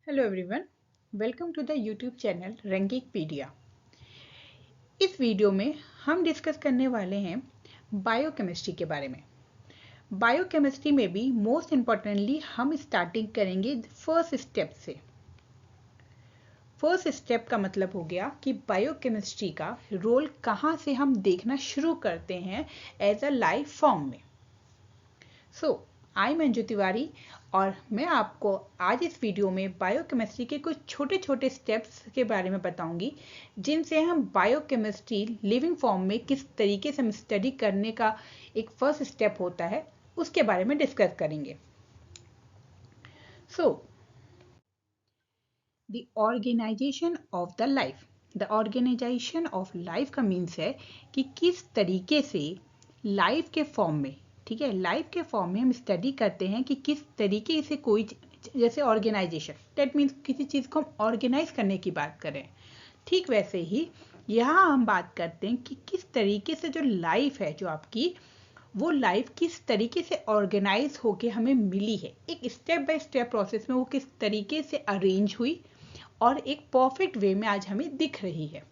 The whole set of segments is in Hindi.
Hello everyone, welcome to the YouTube channel Rankingpedia. इस वीडियो में हम डिस्कस करने वाले हैं बायोकेमिस्ट्री के बारे में। बायोकेमिस्ट्री में भी मोस्ट इम्पॉर्टेंटली हम स्टार्टिंग करेंगे फर्स्ट स्टेप से। फर्स्ट स्टेप का मतलब हो गया कि बायोकेमिस्ट्री का रोल कहाँ से हम देखना शुरू करते हैं एज अ लाइफ फॉर्म में। आई मंजू तिवारी और मैं आपको आज इस वीडियो में बायोकेमिस्ट्री के कुछ छोटे छोटे स्टेप्स के बारे में बताऊंगी, जिनसे हम बायोकेमिस्ट्री लिविंग फॉर्म में किस तरीके से हम स्टडी करने का एक फर्स्ट स्टेप होता है उसके बारे में डिस्कस करेंगे। The organisation of the life. The organisation of life का मीन्स है कि किस तरीके से लाइफ के फॉर्म में, ठीक है, लाइफ के फॉर्म में हम स्टडी करते हैं कि किस तरीके से कोई, जैसे ऑर्गेनाइजेशन, दैट मीन्स किसी चीज़ को हम ऑर्गेनाइज करने की बात करें, ठीक वैसे ही यहाँ हम बात करते हैं कि किस तरीके से जो लाइफ है जो आपकी, वो लाइफ किस तरीके से ऑर्गेनाइज होके हमें मिली है, एक स्टेप बाय स्टेप प्रोसेस में वो किस तरीके से अरेंज हुई और एक परफेक्ट वे में आज हमें दिख रही है।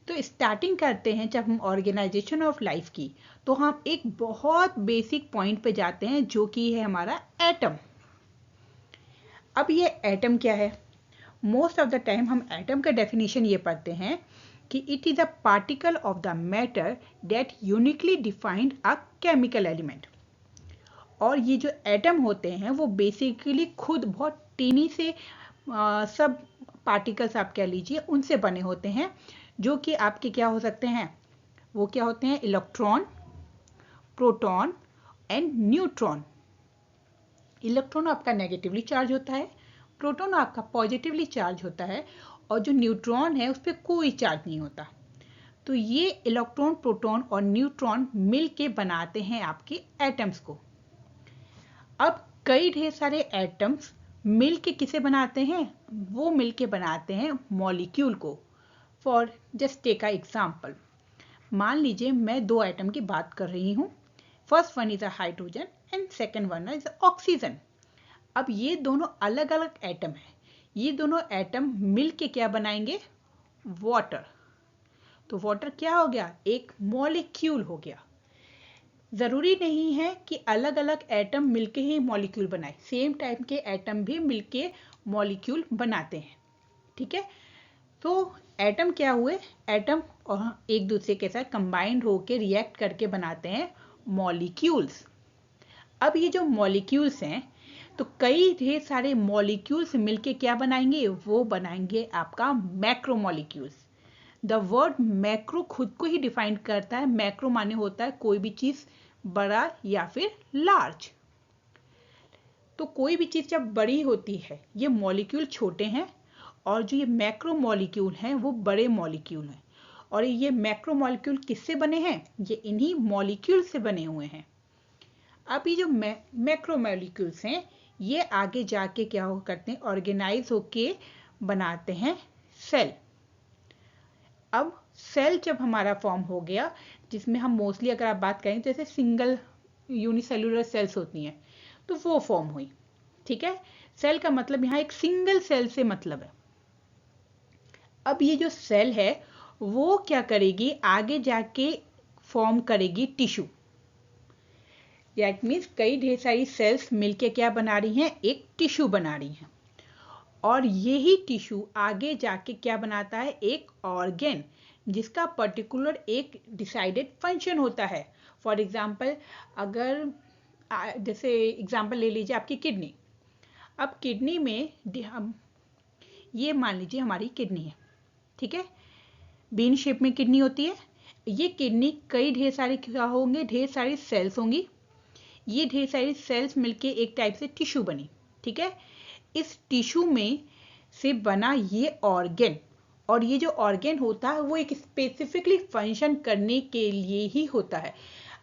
तो स्टार्टिंग करते हैं जब हम ऑर्गेनाइजेशन ऑफ लाइफ की, तो हम एक बहुत बेसिक पॉइंट पे जाते हैं जो कि है हमारा एटम। अब ये एटम क्या है? मोस्ट ऑफ द टाइम हम एटम का डेफिनेशन ये पढ़ते हैं कि it is a particle of the matter that uniquely defined a chemical element. और ये जो एटम होते हैं वो बेसिकली खुद बहुत टीनी से सब पार्टिकल्स आप कह लीजिए उनसे बने होते हैं, जो कि आपके क्या हो सकते हैं, वो क्या होते हैं, electron, proton and neutron. Electron आपका नेगेटिवली चार्ज होता है, प्रोटॉन आपका पॉजिटिवली चार्ज होता है, और जो न्यूट्रॉन है उस पर कोई चार्ज नहीं होता। तो ये इलेक्ट्रॉन, प्रोटॉन और न्यूट्रॉन मिल के बनाते हैं आपके एटम्स को। अब कई ढेर सारे एटम्स मिल के किसे बनाते हैं? वो मिल के बनाते हैं मॉलिक्यूल को। For just take a example, मान लीजिए मैं दो एटम की बात कर रही हूँ। First one is a hydrogen and second one is oxygen. अब ये दोनों अलग अलग एटम हैं, ये दोनों एटम मिल के क्या बनाएंगे? वाटर। तो वाटर क्या हो गया? एक मॉलिक्यूल हो गया। ज़रूरी नहीं है कि अलग अलग एटम मिलके ही मॉलिक्यूल बनाए, सेम टाइप के एटम भी मिलके मॉलिक्यूल बनाते हैं, ठीक है। तो एटम क्या हुए? एटम और एक दूसरे के साथ कंबाइंड होके रिएक्ट करके बनाते हैं मॉलिक्यूल्स। अब ये जो मॉलिक्यूल्स हैं, तो कई ढेर सारे मॉलिक्यूल्स मिलके क्या बनाएंगे? वो बनाएंगे आपका macro molecules. The word macro खुद को ही डिफाइन करता है। मैक्रो माने होता है कोई भी चीज बड़ा या फिर लार्ज। तो कोई भी चीज जब बड़ी होती है, ये मॉलिक्यूल छोटे हैं, और जो ये मैक्रो मॉलिक्यूल हैं वो बड़े मॉलिक्यूल हैं। और ये मैक्रो मॉलिक्यूल किससे बने हैं? ये इन्हीं मॉलिक्यूल से बने हुए हैं। अब ये जो मैक्रो मॉलिक्यूल्स हैं, ये आगे जाके क्या हो करते हैं? ऑर्गेनाइज होके बनाते हैं सेल। अब सेल जब हमारा फॉर्म हो गया, जिसमें हम मोस्टली अगर आप बात करें जैसे सिंगल यूनिसेलुलर सेल्स होती हैं, तो वो फॉर्म हुई, ठीक है। सेल का मतलब यहाँ एक सिंगल सेल से मतलब है। अब ये जो सेल है वो क्या करेगी? आगे जाके फॉर्म करेगी टिश्यू। दैट मीन्स कई ढेर सारी सेल्स मिलके क्या बना रही हैं? एक टिश्यू बना रही हैं। और यही टिश्यू आगे जाके क्या बनाता है? एक ऑर्गेन, जिसका पर्टिकुलर एक डिसाइडेड फंक्शन होता है। फॉर एग्जाम्पल, अगर जैसे एग्जाम्पल ले लीजिए आपकी किडनी। अब किडनी में हम ये मान लीजिए हमारी किडनी है, ठीक है, बीन शेप में किडनी होती है। ये किडनी कई ढेर सारे क्या होंगे? ढेर सारी सेल्स होंगी। ये ढेर सारी सेल्स मिलके एक टाइप से टिश्यू बनी, ठीक है। इस टिश्यू में से बना ये ऑर्गेन, और ये जो ऑर्गेन होता है वो एक स्पेसिफिकली फंक्शन करने के लिए ही होता है।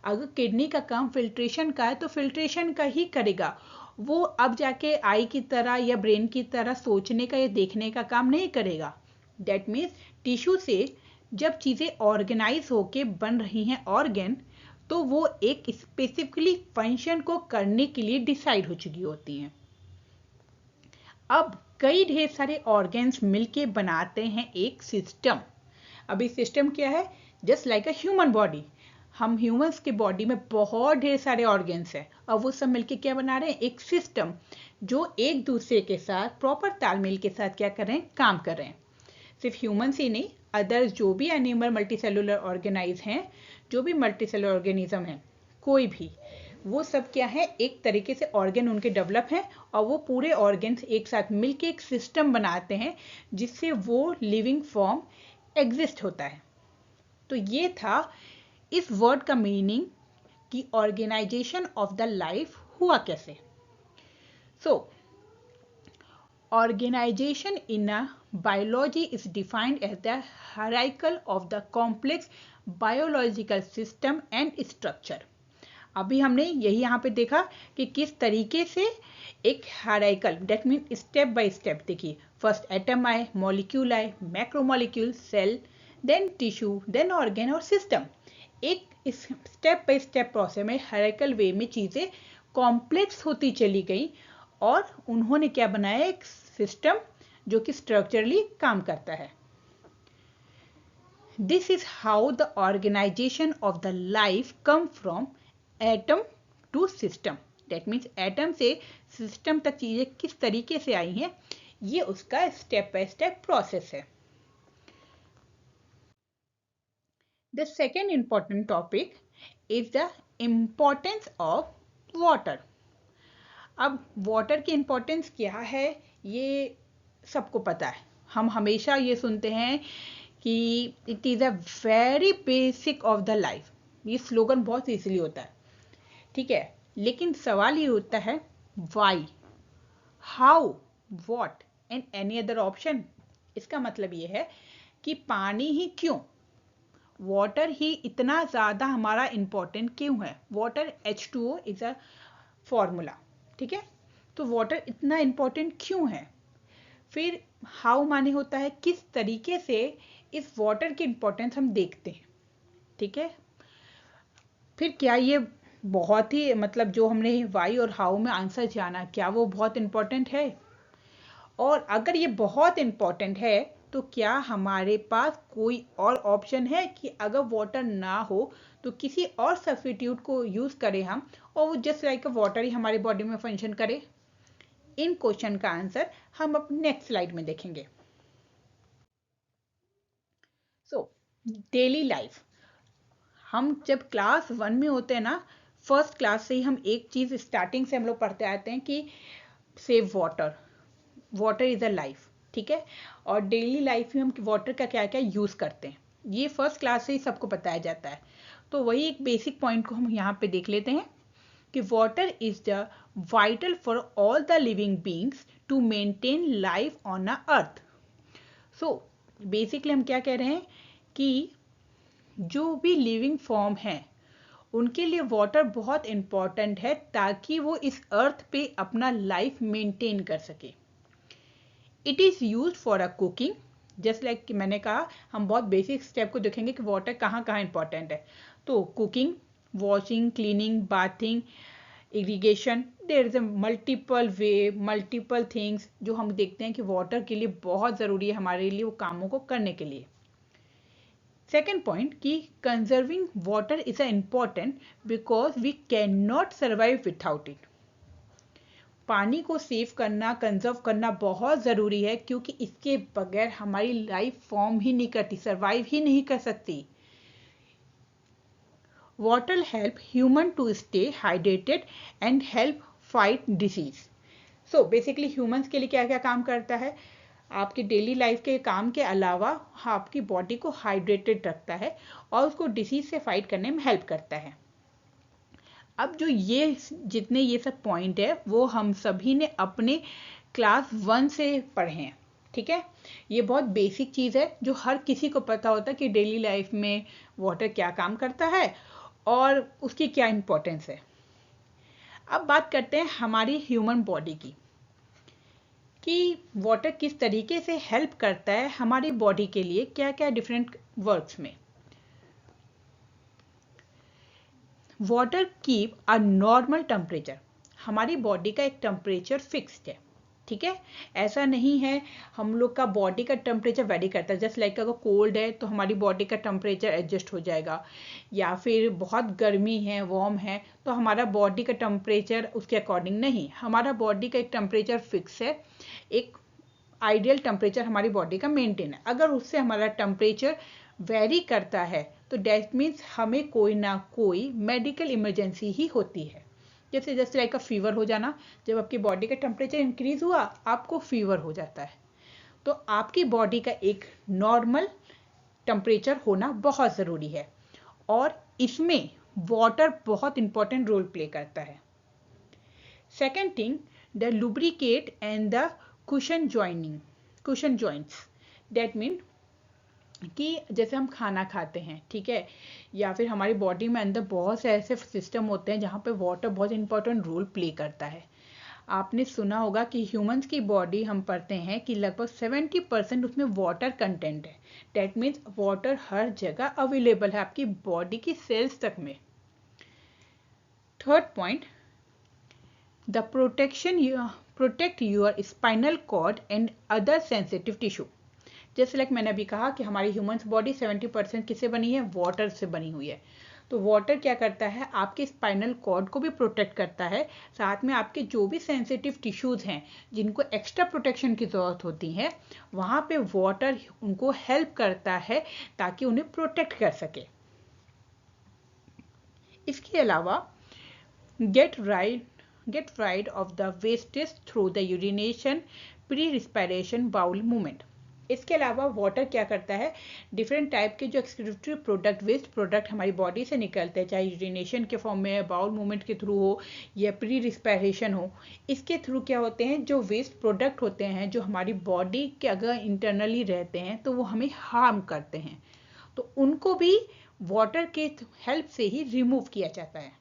अगर किडनी का काम फिल्ट्रेशन का है तो फिल्ट्रेशन का ही करेगा, वो अब जाके आई की तरह या ब्रेन की तरह सोचने का या देखने का काम नहीं करेगा। दैट मीन्स टिश्यू से जब चीज़ें ऑर्गेनाइज होके बन रही हैं ऑर्गेन, तो वो एक स्पेसिफिकली फंक्शन को करने के लिए डिसाइड हो चुकी होती हैं। अब कई ढेर सारे ऑर्गन्स मिलके बनाते हैं एक सिस्टम। अभी सिस्टम क्या है? Just like a human body. हम ह्यूमंस के बॉडी में बहुत ढेर सारे ऑर्गन्स हैं और वो सब मिलके क्या बना रहे हैं? एक सिस्टम जो एक दूसरे के साथ प्रॉपर तालमेल के साथ क्या कर रहे हैं? काम कर रहे हैं। सिर्फ ह्यूमंस ही नहीं, अदर्स जो भी एनिमल मल्टीसेलुलर ऑर्गेनाइज हैं, जो भी मल्टीसेलुलर ऑर्गेनिज्म हैं, कोई भी, वो सब क्या है? एक तरीके से ऑर्गन उनके डेवलप हैं और वो पूरे ऑर्गन्स एक साथ मिलके एक सिस्टम बनाते हैं जिससे वो लिविंग फॉर्म एग्जिस्ट होता है। तो ये था इस वर्ड का मीनिंग कि ऑर्गेनाइजेशन ऑफ द लाइफ हुआ कैसे। सो organization in a biology is defined as the hierarchy of the complex biological system and structure। अभी हमने यही यहाँ पे देखा कि किस तरीके से एक hierarchical, that mean step by step, देखिए फर्स्ट एटम आए, मॉलिक्यूल आए, macromolecule, cell, then tissue, then organ और सिस्टम। एक इस स्टेप बाय स्टेप प्रोसेस में हायरार्किकल वे में चीज़ें कॉम्प्लेक्स होती चली गई और उन्होंने क्या बनाया? एक सिस्टम जो कि स्ट्रक्चरली काम करता है। This is how the organisation of the life come from atom to system. That means atom से सिस्टम तक चीजें किस तरीके से आई हैं, ये उसका स्टेप बाय स्टेप प्रोसेस है। The second important topic is the importance of water. अब वाटर की इम्पोर्टेंस क्या है ये सबको पता है। हम हमेशा ये सुनते हैं कि it is a very basic of the life. ये स्लोगन बहुत इजीली होता है, ठीक है, लेकिन सवाल ये होता है why, how, what and any other option. इसका मतलब ये है कि पानी ही क्यों, वाटर ही इतना ज़्यादा हमारा इम्पोर्टेंट क्यों है। Water H2O is a formula, ठीक है, तो वाटर इतना इम्पोर्टेंट क्यों है। फिर हाउ माने होता है किस तरीके से इस वाटर की इम्पोर्टेंस हम देखते हैं, ठीक है। फिर क्या ये बहुत ही मतलब जो हमने वाई और हाउ में आंसर जाना, क्या वो बहुत इम्पोर्टेंट है? और अगर ये बहुत इम्पोर्टेंट है तो क्या हमारे पास कोई और ऑप्शन है कि अगर वाटर ना हो तो किसी और सब्स्टिट्यूट को यूज़ करें हम और वो जस्ट लाइक वाटर ही हमारे बॉडी में फंक्शन करे? इन क्वेश्चन का आंसर हम अब नेक्स्ट स्लाइड में देखेंगे। सो डेली लाइफ, हम जब क्लास 1 में होते हैं ना, फर्स्ट क्लास से ही हम एक चीज़ स्टार्टिंग से हम लोग पढ़ते आते हैं कि save water, water is a life, ठीक है। और डेली लाइफ में हम वाटर का क्या क्या यूज़ करते हैं, ये फर्स्ट क्लास से ही सबको बताया जाता है। तो वही एक बेसिक पॉइंट को हम यहाँ पे देख लेते हैं कि water is the vital for all the living beings to maintain life on a earth. So basically हम क्या कह रहे हैं कि जो भी लिविंग फॉर्म है उनके लिए वाटर बहुत इंपॉर्टेंट है ताकि वो इस अर्थ पे अपना लाइफ मेंटेन कर सके। It is use for a cooking, just like कि मैंने कहा हम बहुत बेसिक स्टेप को देखेंगे कि वाटर कहाँ कहाँ इंपॉर्टेंट है। तो cooking, washing, cleaning, bathing, irrigation, there is a multiple way, multiple things जो हम देखते हैं कि वाटर के लिए बहुत ज़रूरी है हमारे लिए वो कामों को करने के लिए। सेकेंड पॉइंट कि conserving water is a important because we can not survive without it. पानी को सेव करना, कंजर्व करना बहुत ज़रूरी है क्योंकि इसके बगैर हमारी लाइफ फॉर्म ही नहीं करती, सर्वाइव ही नहीं कर सकती। Water help human to stay hydrated and help fight disease. So basically humans के लिए क्या क्या काम करता है, आपकी डेली लाइफ के काम के अलावा आपकी बॉडी को हाइड्रेटेड रखता है और उसको डिसीज से फाइट करने में हेल्प करता है। अब जो ये जितने ये सब पॉइंट है वो हम सभी ने अपने क्लास 1 से पढ़े हैं, ठीक है। ये बहुत बेसिक चीज़ है जो हर किसी को पता होता है कि डेली लाइफ में वाटर क्या काम करता है और उसकी क्या इम्पोर्टेंस है। अब बात करते हैं हमारी ह्यूमन बॉडी की कि वाटर किस तरीके से हेल्प करता है हमारी बॉडी के लिए, क्या क्या डिफरेंट वर्क्स में। Water keep a normal temperature, हमारी बॉडी का एक टेम्परेचर फिक्स्ड है, ठीक है। ऐसा नहीं है, हम लोग का बॉडी का टेम्परेचर वेरी करता है। जस्ट लाइक अगर कोल्ड है तो हमारी बॉडी का टेम्परेचर एडजस्ट हो जाएगा, या फिर बहुत गर्मी है, वार्म है, तो हमारा बॉडी का टेम्परेचर उसके अकॉर्डिंग नहीं। हमारा बॉडी का एक टेम्परेचर फिक्स है, एक आइडियल टेम्परेचर हमारी बॉडी का मेंटेन है। अगर उससे हमारा टेम्परेचर वेरी करता है तो डैट मीन्स हमें कोई ना कोई मेडिकल इमरजेंसी ही होती है। जैसे जैसे लाइक फीवर हो जाना, जब आपकी बॉडी का टेम्परेचर इंक्रीज हुआ आपको फीवर हो जाता है। तो आपकी बॉडी का एक नॉर्मल टेम्परेचर होना बहुत ज़रूरी है, और इसमें वाटर बहुत इंपॉर्टेंट रोल प्ले करता है। Second thing, the lubricate and the cushion joints. That mean कि जैसे हम खाना खाते हैं, ठीक है, या फिर हमारी बॉडी में अंदर बहुत से ऐसे सिस्टम होते हैं जहाँ पे वाटर बहुत इंपॉर्टेंट रोल प्ले करता है। आपने सुना होगा कि ह्यूमंस की बॉडी, हम पढ़ते हैं कि लगभग 70% उसमें वाटर कंटेंट है। डैट मीन्स वाटर हर जगह अवेलेबल है आपकी बॉडी की सेल्स तक में। Third point, the protect your spinal cord and other sensitive tissue. जैसे लाइक मैंने अभी कहा कि हमारी ह्यूमंस बॉडी 70% किससे बनी है, वाटर से बनी हुई है। तो वाटर क्या करता है, आपके स्पाइनल कॉर्ड को भी प्रोटेक्ट करता है, साथ में आपके जो भी सेंसिटिव टिश्यूज हैं जिनको एक्स्ट्रा प्रोटेक्शन की ज़रूरत होती है, वहाँ पे वाटर उनको हेल्प करता है ताकि उन्हें प्रोटेक्ट कर सके। इसके अलावा get rid of the wastage through the urination, pre respiration, bowel movement. इसके अलावा वाटर क्या करता है, डिफरेंट टाइप के जो एक्सक्रीटरी प्रोडक्ट, वेस्ट प्रोडक्ट हमारी बॉडी से निकलते हैं, चाहे यूरिनेशन के फॉर्म में, बाउल मूवमेंट के थ्रू हो या प्री रिस्पायरेशन हो, इसके थ्रू क्या होते हैं, जो वेस्ट प्रोडक्ट होते हैं जो हमारी बॉडी के अगर इंटरनली रहते हैं तो वो हमें हार्म करते हैं, तो उनको भी वाटर के हेल्प से ही रिमूव किया जाता है।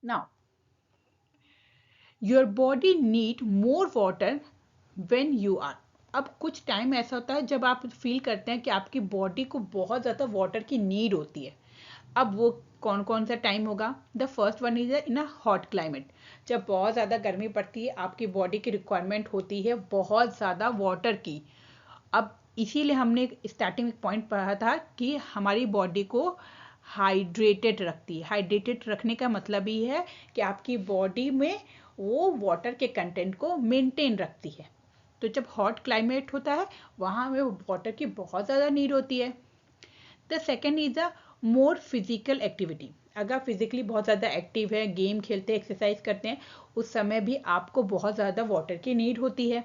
Now your body need more water when you are. अब कुछ टाइम ऐसा होता है जब आप फील करते हैं कि आपकी बॉडी को बहुत ज़्यादा वाटर की नीड होती है। अब वो कौन कौन सा टाइम होगा, the first one is in a hot climate. जब बहुत ज़्यादा गर्मी पड़ती है आपकी बॉडी की रिक्वायरमेंट होती है बहुत ज़्यादा वाटर की। अब इसीलिए हमने स्टार्टिंग में पॉइंट पढ़ा था कि हमारी बॉडी को हाइड्रेटेड रखती है। हाइड्रेटेड रखने का मतलब ही है कि आपकी बॉडी में वो वाटर के कंटेंट को मेंटेन रखती है। तो जब हॉट क्लाइमेट होता है वहाँ में वाटर की बहुत ज़्यादा नीड होती है। The second is the more physical activity. अगर फिजिकली बहुत ज़्यादा एक्टिव है, गेम खेलते हैं, एक्सरसाइज करते हैं, उस समय भी आपको बहुत ज़्यादा वाटर की नीड होती है।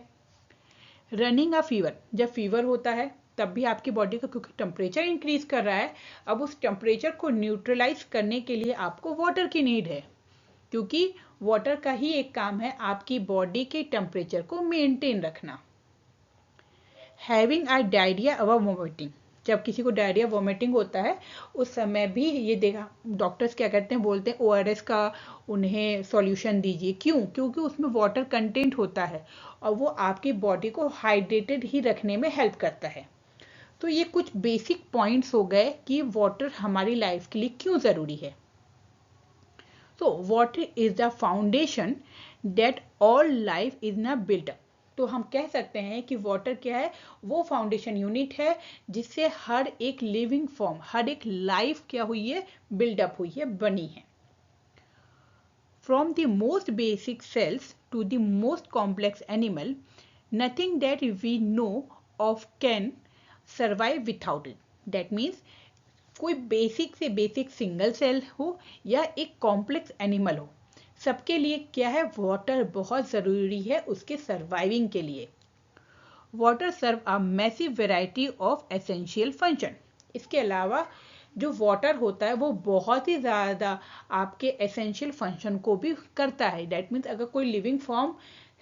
रनिंग अ फीवर, जब फीवर होता है तब भी आपकी बॉडी का, क्योंकि टेम्परेचर इंक्रीज कर रहा है, अब उस टेम्परेचर को न्यूट्रलाइज करने के लिए आपको वाटर की नीड है, क्योंकि वाटर का ही एक काम है आपकी बॉडी के टेम्परेचर को मेंटेन रखना। Having a diarrhoea our vomiting, जब किसी को डायरिया वोमिटिंग होता है उस समय भी ये देखा डॉक्टर्स क्या करते हैं, बोलते हैं ORS का उन्हें सॉल्यूशन दीजिए। क्यों? क्योंकि उसमें वाटर कंटेंट होता है और वो आपकी बॉडी को हाइड्रेटेड ही रखने में हेल्प करता है। तो ये कुछ बेसिक पॉइंट्स हो गए कि वाटर हमारी लाइफ के लिए क्यों ज़रूरी है। तो water is the foundation that all life is ना बिल्ट अप। तो हम कह सकते हैं कि वाटर क्या है, वो फाउंडेशन यूनिट है जिससे हर एक लिविंग फॉर्म, हर एक लाइफ क्या हुई है, बिल्डअप हुई है, बनी है। From the most basic cells to the most complex animal, nothing that we know of can survive without it. That means कोई बेसिक से बेसिक सिंगल सेल हो या एक कॉम्प्लेक्स एनिमल हो, सबके लिए क्या है, वाटर बहुत ज़रूरी है उसके सर्वाइविंग के लिए। Water serve a massive variety of essential function. इसके अलावा जो वाटर होता है वो बहुत ही ज़्यादा आपके एसेंशियल फंक्शन को भी करता है। डैट मीन्स अगर कोई लिविंग फॉर्म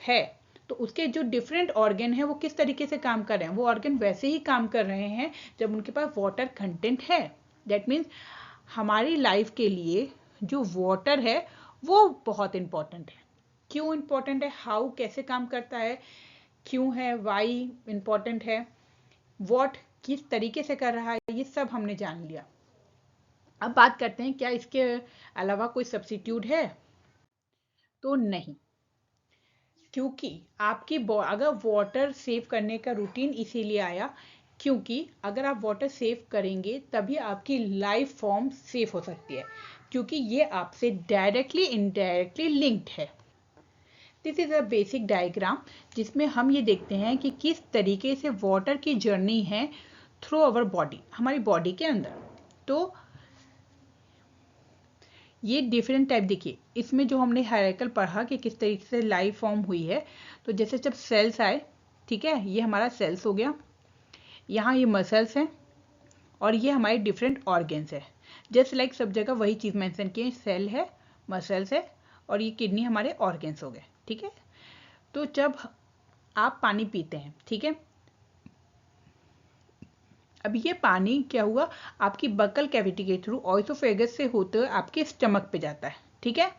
है तो उसके जो डिफरेंट ऑर्गन है वो किस तरीके से काम कर रहे हैं, वो ऑर्गन वैसे ही काम कर रहे हैं जब उनके पास वाटर कंटेंट है। दैट मीन्स हमारी लाइफ के लिए जो वाटर है वो बहुत इंपॉर्टेंट है। क्यों इंपॉर्टेंट है, हाउ कैसे काम करता है, क्यों है, वाई इंपॉर्टेंट है, व्हाट किस तरीके से कर रहा है, ये सब हमने जान लिया। अब बात करते हैं क्या इसके अलावा कोई सब्स्टिट्यूट है, तो नहीं। क्योंकि अगर वाटर सेव करने का रूटीन इसीलिए आया क्योंकि अगर आप वाटर सेव करेंगे तभी आपकी लाइफ फॉर्म सेफ हो सकती है, क्योंकि ये आपसे डायरेक्टली इनडायरेक्टली लिंक्ड है। This is a basic diagram जिसमें हम ये देखते हैं कि किस तरीके से वाटर की जर्नी है थ्रू आवर बॉडी, हमारी बॉडी के अंदर। तो ये डिफरेंट टाइप देखिए, इसमें जो हमने हायरार्किकल पढ़ा कि किस तरीके से लाइफ फॉर्म हुई है। तो जैसे जब सेल्स आए, ठीक है, ये हमारा सेल्स हो गया, यहाँ ये मसल्स हैं और ये हमारे डिफरेंट ऑर्गन्स है। जस्ट लाइक सब जगह वही चीज़ मेंशन की, सेल है, मसल्स है और ये किडनी हमारे ऑर्गन्स हो गए, ठीक है। तो जब आप पानी पीते हैं, ठीक है, अब ये पानी क्या हुआ, आपकी बकल कैविटी के थ्रू ऑइसोफेगस से होते हुए आपके स्टमक पे जाता है, ठीक है।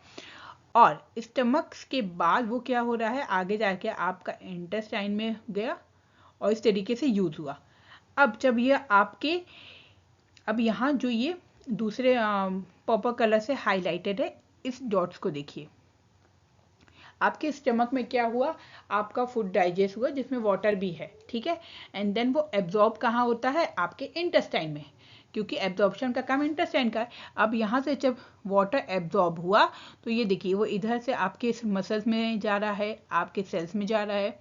और स्टमक के बाद वो क्या हो रहा है, आगे जाके आपका इंटेस्टाइन में गया और इस तरीके से यूज हुआ। अब जब ये आपके, अब यहाँ जो ये दूसरे पर्पल कलर से हाईलाइटेड है, इस डॉट्स को देखिए। आपके स्टमक में क्या हुआ, आपका फूड डाइजेस्ट हुआ जिसमें वाटर भी है, ठीक है। एंड देन वो एब्जॉर्ब कहाँ होता है, आपके इंटेस्टाइन में, क्योंकि एब्जॉर्प्शन का काम इंटेस्टाइन का है। अब यहाँ से जब वाटर एब्जॉर्ब हुआ तो ये देखिए वो इधर से आपके मसल्स में जा रहा है, आपके सेल्स में जा रहा है,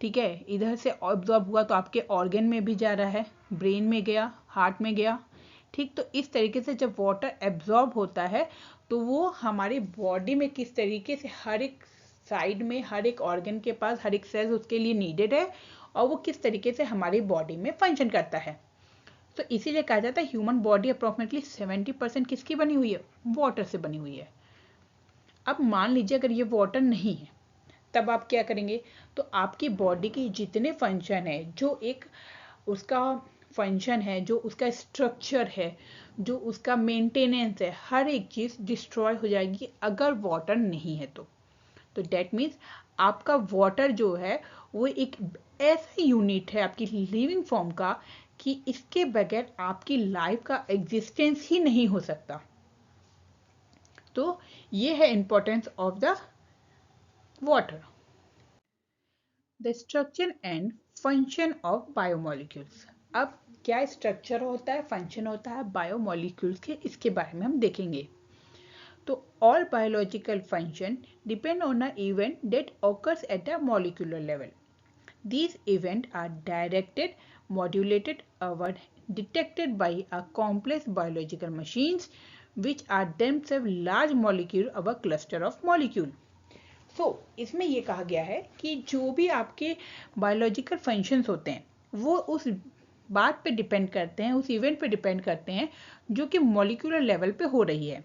ठीक है। इधर से एब्जॉर्ब हुआ तो आपके ऑर्गन में भी जा रहा है, ब्रेन में गया, हार्ट में गया, ठीक। तो इस तरीके से जब वाटर एब्जॉर्ब होता है तो वो हमारी बॉडी में किस तरीके से हर एक साइड में, हर एक ऑर्गन के पास, हर एक सेल उसके लिए नीडेड है और वो किस तरीके से हमारी बॉडी में फंक्शन करता है। तो इसीलिए कहा जाता है ह्यूमन बॉडी अप्रोक्सीमेटली 70% किसकी बनी हुई है, वाटर से बनी हुई है। अब मान लीजिए अगर ये वाटर नहीं है तब आप क्या करेंगे, तो आपकी बॉडी की जितने फंक्शन है, जो एक उसका फंक्शन है, जो उसका स्ट्रक्चर है, जो उसका मेंटेनेंस है, हर एक चीज़ डिस्ट्रॉय हो जाएगी अगर वाटर नहीं है तो डेट मीन्स आपका वाटर जो है वो एक ऐसा यूनिट है आपकी लिविंग फॉर्म का कि इसके बगैर आपकी लाइफ का एग्जिस्टेंस ही नहीं हो सकता। तो ये है importance of the water. The structure and function of biomolecules. अब क्या स्ट्रक्चर होता है, फंक्शन होता है बायोमोलिक्यूल्स के, इसके बारे में हम देखेंगे। तो all biological function depend on an event that occurs at a molecular level. These events are directed, modulated, or detected by a complex biological machines which are themselves large molecule or a cluster of molecule. So, इसमें ये कहा गया है कि जो भी आपके बायोलॉजिकल फंक्शंस होते हैं वो उस बात पे डिपेंड करते हैं, उस इवेंट पे डिपेंड करते हैं जो कि मॉलिक्यूलर लेवल पे हो रही है।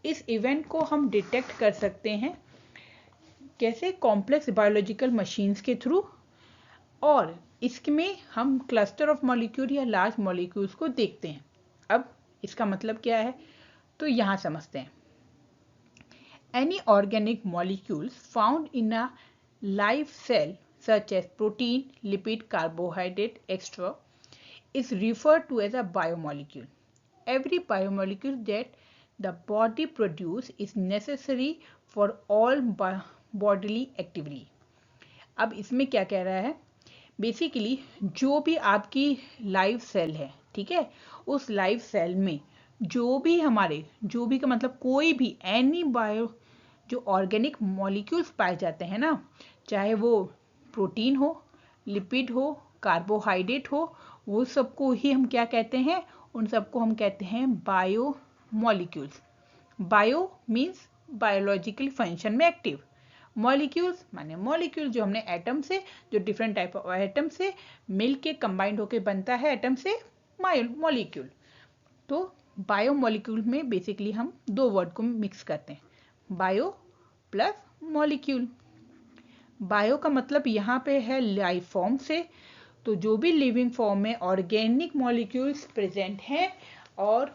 इस इवेंट को हम डिटेक्ट कर सकते हैं कैसे, कॉम्प्लेक्स बायोलॉजिकल मशीन्स के थ्रू, और इसमें हम क्लस्टर ऑफ मॉलिक्यूल या लार्ज मॉलिक्यूल्स को देखते हैं। अब इसका मतलब क्या है, तो यहाँ समझते हैं। Any organic molecules found in a live cell such as protein, lipid, carbohydrate extra is referred to as a biomolecule. Every biomolecule that the body produce is necessary for all bodily activity. अब इसमें क्या कह रहा है, बेसिकली जो भी आपकी लाइव सेल है, ठीक है, उस लाइव सेल में जो भी हमारे, जो भी का मतलब कोई भी एनी बायो जो ऑर्गेनिक मॉलिक्यूल्स पाए जाते हैं ना, चाहे वो प्रोटीन हो, लिपिड हो, कार्बोहाइड्रेट हो, वो सबको ही हम क्या कहते हैं, उन सबको हम कहते हैं bio molecules. Bio means biological function में एक्टिव, मॉलिक्यूल्स माने मॉलिक्यूल जो हमने एटम से, जो डिफरेंट टाइप ऑफ एटम से मिल के कंबाइंड होकर बनता है एटम से मॉलिक्यूल। तो बायो मॉलिक्यूल में बेसिकली हम दो वर्ड को मिक्स करते हैं, बायो प्लस मॉलिक्यूल। बायो का मतलब यहाँ पे है लाइफ फॉर्म से, तो जो भी लिविंग फॉर्म में ऑर्गेनिक मॉलिक्यूल्स प्रेजेंट हैं और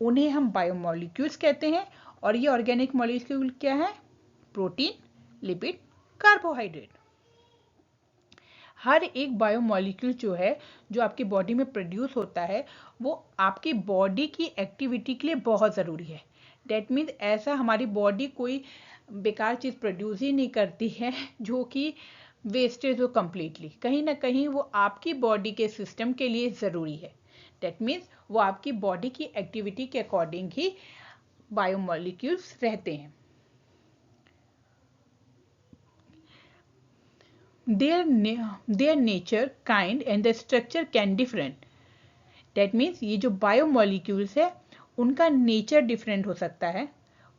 उन्हें हम बायोमॉलिक्यूल्स कहते हैं। और ये ऑर्गेनिक मॉलिक्यूल क्या है, प्रोटीन, लिपिड, कार्बोहाइड्रेट। हर एक बायोमॉलिक्यूल जो है, जो आपकी बॉडी में प्रोड्यूस होता है, वो आपकी बॉडी की एक्टिविटी के लिए बहुत ज़रूरी है। डेट मीन्स ऐसा हमारी बॉडी कोई बेकार चीज़ प्रोड्यूस ही नहीं करती है जो कि वेस्टेज हो कम्प्लीटली, कहीं ना कहीं वो आपकी बॉडी के सिस्टम के लिए ज़रूरी है। डेट मीन्स वो आपकी बॉडी की एक्टिविटी के अकॉर्डिंग ही बायोमोलिक्यूल्स रहते हैं। their nature, kind and the structure can different. That means ये जो बायोमोलिक्यूल्स है उनका नेचर डिफरेंट हो सकता है,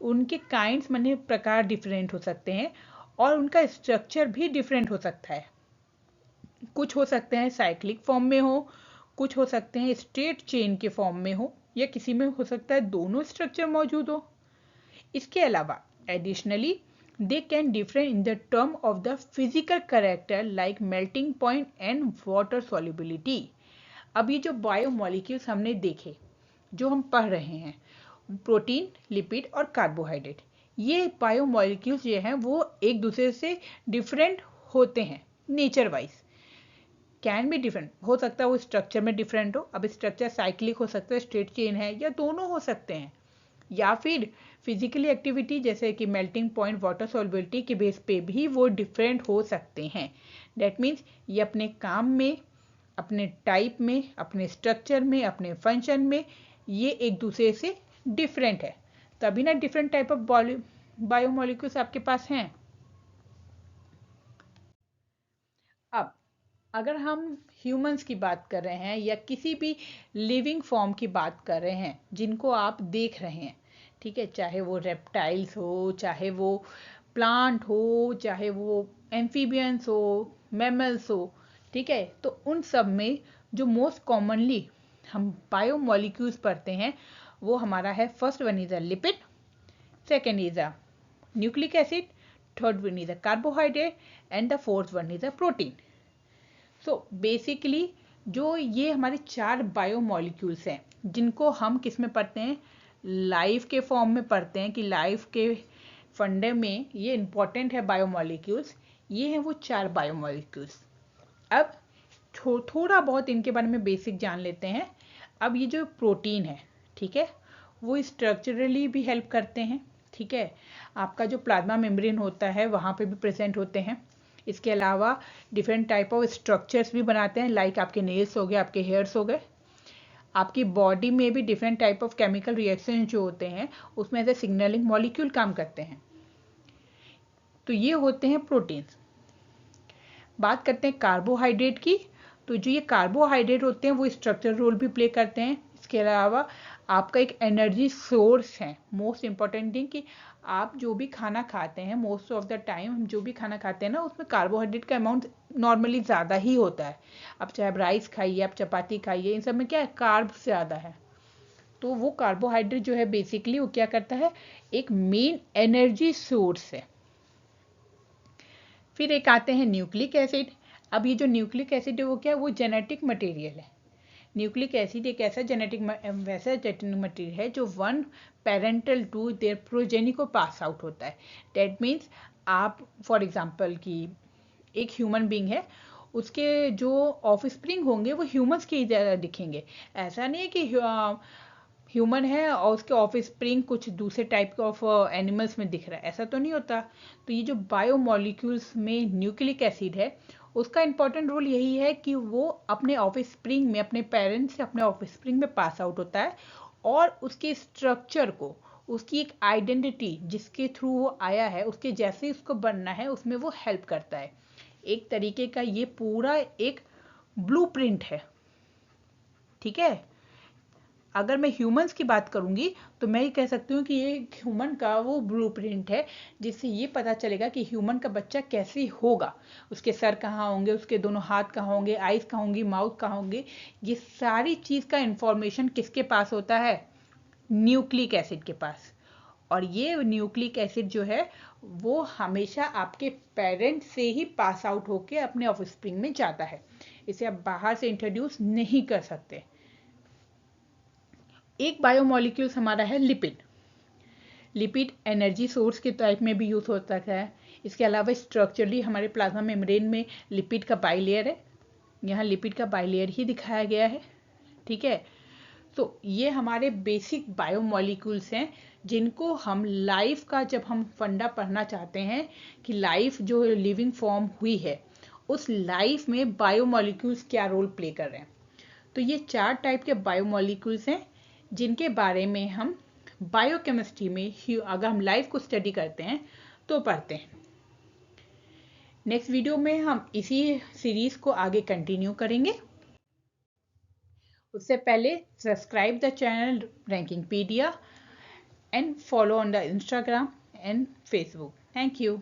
उनके काइंड्स माने प्रकार डिफरेंट हो सकते हैं और उनका स्ट्रक्चर भी डिफरेंट हो सकता है। कुछ हो सकते हैं साइक्लिक फॉर्म में हो, कुछ हो सकते हैं स्ट्रेट चेन के फॉर्म में हो, या किसी में हो सकता है दोनों स्ट्रक्चर मौजूद हो। इसके अलावा additionally they can differ in the term of the physical character like melting point and water solubility. अब ये जो बायोमोलिक्यूल्स हमने देखे, जो हम पढ़ रहे हैं, प्रोटीन, लिपिड और कार्बोहाइड्रेट, ये बायोमोलिक्यूल्स जो हैं वो एक दूसरे से डिफरेंट होते हैं nature wise. Can be different, हो सकता है वो स्ट्रक्चर में डिफरेंट हो, अब स्ट्रक्चर साइक्लिक हो सकता है, स्ट्रेट चेन है, या दोनों हो सकते हैं, या फिर फिजिकली एक्टिविटी जैसे कि मेल्टिंग पॉइंट, वाटर सॉल्युबिलिटी के बेस पे भी वो डिफरेंट हो सकते हैं। दैट मीन्स ये अपने काम में, अपने टाइप में, अपने स्ट्रक्चर में, अपने फंक्शन में ये एक दूसरे से डिफरेंट है, तभी ना डिफरेंट टाइप ऑफ बायोमोलिक्यूल्स आपके पास हैं। अब अगर हम ह्यूमंस की बात कर रहे हैं या किसी भी लिविंग फॉर्म की बात कर रहे हैं जिनको आप देख रहे हैं, ठीक है, चाहे वो रेप्टाइल्स हो, चाहे वो प्लांट हो, चाहे वो एम्फीबियंस हो, मैमल्स हो, ठीक है, तो उन सब में जो मोस्ट कॉमनली हम बायोमोलिक्यूल्स पढ़ते हैं वो हमारा है, first one is a lipid, second is a nucleic acid, third one is a carbohydrate and the fourth one is a protein. So basically जो ये हमारे 4 बायोमोलिक्यूल्स हैं जिनको हम किस में पढ़ते हैं, लाइफ के फॉर्म में पढ़ते हैं, कि लाइफ के फंडे में ये इंपॉर्टेंट है बायोमोलिक्यूल्स, ये हैं वो 4 बायोमोलिक्यूल्स। अब थोड़ा बहुत इनके बारे में बेसिक जान लेते हैं। अब ये जो प्रोटीन है, ठीक है, वो स्ट्रक्चरली भी हेल्प करते हैं, ठीक है, आपका जो प्लाज्मा मेम्ब्रेन होता है वहाँ पे भी प्रेजेंट होते हैं। इसके अलावा डिफरेंट टाइप ऑफ स्ट्रक्चर्स भी बनाते हैं, लाइक आपके नेल्स हो गए, आपके हेयर्स हो गए। आपकी बॉडी में भी different type of chemical reaction जो होते हैं उसमें ऐसे सिग्नलिंग मॉलिक्यूल काम करते हैं। तो ये होते हैं प्रोटीन्स। बात करते हैं कार्बोहाइड्रेट की, तो जो ये कार्बोहाइड्रेट होते हैं वो स्ट्रक्चर रोल भी प्ले करते हैं। इसके अलावा आपका एक एनर्जी सोर्स है। मोस्ट इम्पॉर्टेंट थिंग कि आप जो भी खाना खाते हैं, मोस्ट ऑफ द टाइम हम जो भी खाना खाते हैं ना उसमें कार्बोहाइड्रेट का अमाउंट नॉर्मली ज़्यादा ही होता है। अब चाहे आप राइस खाइए, आप चपाती खाइए, इन सब में क्या है, कार्ब्स ज़्यादा है। तो वो कार्बोहाइड्रेट जो है बेसिकली वो क्या करता है, एक मेन एनर्जी सोर्स है। फिर एक आते हैं न्यूक्लिक एसिड। अब ये जो न्यूक्लिक एसिड है वो क्या है, वो जेनेटिक मटेरियल है। न्यूक्लिक एसिड एक ऐसा जेनेटिक मटेरियल है जो one parental to their progeny को पास आउट होता है। दैट मीन्स आप फॉर एग्जांपल कि एक ह्यूमन बीइंग है, उसके जो ऑफ स्प्रिंग होंगे वो ह्यूमंस की तरह दिखेंगे। ऐसा नहीं है कि ह्यूमन है और उसके ऑफ स्प्रिंग कुछ दूसरे टाइप ऑफ एनिमल्स में दिख रहा है, ऐसा तो नहीं होता। तो ये जो बायोमोलिक्यूल्स में न्यूक्लिक एसिड है उसका इंपॉर्टेंट रोल यही है कि वो अपने ऑफ स्प्रिंग में, अपने पेरेंट्स से अपने ऑफ स्प्रिंग में पास आउट होता है और उसके स्ट्रक्चर को, उसकी एक आइडेंटिटी जिसके थ्रू वो आया है उसके जैसे उसको बनना है उसमें वो हेल्प करता है। एक तरीके का ये पूरा एक ब्लूप्रिंट है, ठीक है। अगर मैं ह्यूमंस की बात करूंगी तो मैं ये कह सकती हूँ कि ये ह्यूमन का वो ब्लूप्रिंट है जिससे ये पता चलेगा कि ह्यूमन का बच्चा कैसे होगा, उसके सर कहाँ होंगे, उसके दोनों हाथ कहाँ होंगे, आइज कहाँ होंगी, माउथ कहाँ होंगे, ये सारी चीज़ का इंफॉर्मेशन किसके पास होता है, न्यूक्लिक एसिड के पास। और ये न्यूक्लिक एसिड जो है वो हमेशा आपके पेरेंट्स से ही पास आउट होके अपने ऑफस्प्रिंग में जाता है, इसे आप बाहर से इंट्रोड्यूस नहीं कर सकते। एक बायोमोलिक्यूल्स हमारा है लिपिड। लिपिड एनर्जी सोर्स के टाइप में भी यूज होता है। इसके अलावा स्ट्रक्चरली हमारे प्लाज्मा मेम्ब्रेन में लिपिड का बाइलेयर है, यहाँ लिपिड का बाइलेयर ही दिखाया गया है, ठीक है। तो ये हमारे बेसिक बायोमॉलिक्यूल्स हैं जिनको हम लाइफ का, जब हम फंडा पढ़ना चाहते हैं कि लाइफ जो लिविंग फॉर्म हुई है उस लाइफ में बायोमॉलिक्यूल्स क्या रोल प्ले कर रहे हैं। तो ये 4 टाइप के बायोमॉलिक्यूल्स हैं जिनके बारे में हम बायोकेमिस्ट्री में अगर हम लाइफ को स्टडी करते हैं तो पढ़ते हैं। नेक्स्ट वीडियो में हम इसी सीरीज को आगे कंटिन्यू करेंगे। उससे पहले subscribe the channel Rankingpedia and follow on the Instagram and Facebook. Thank you.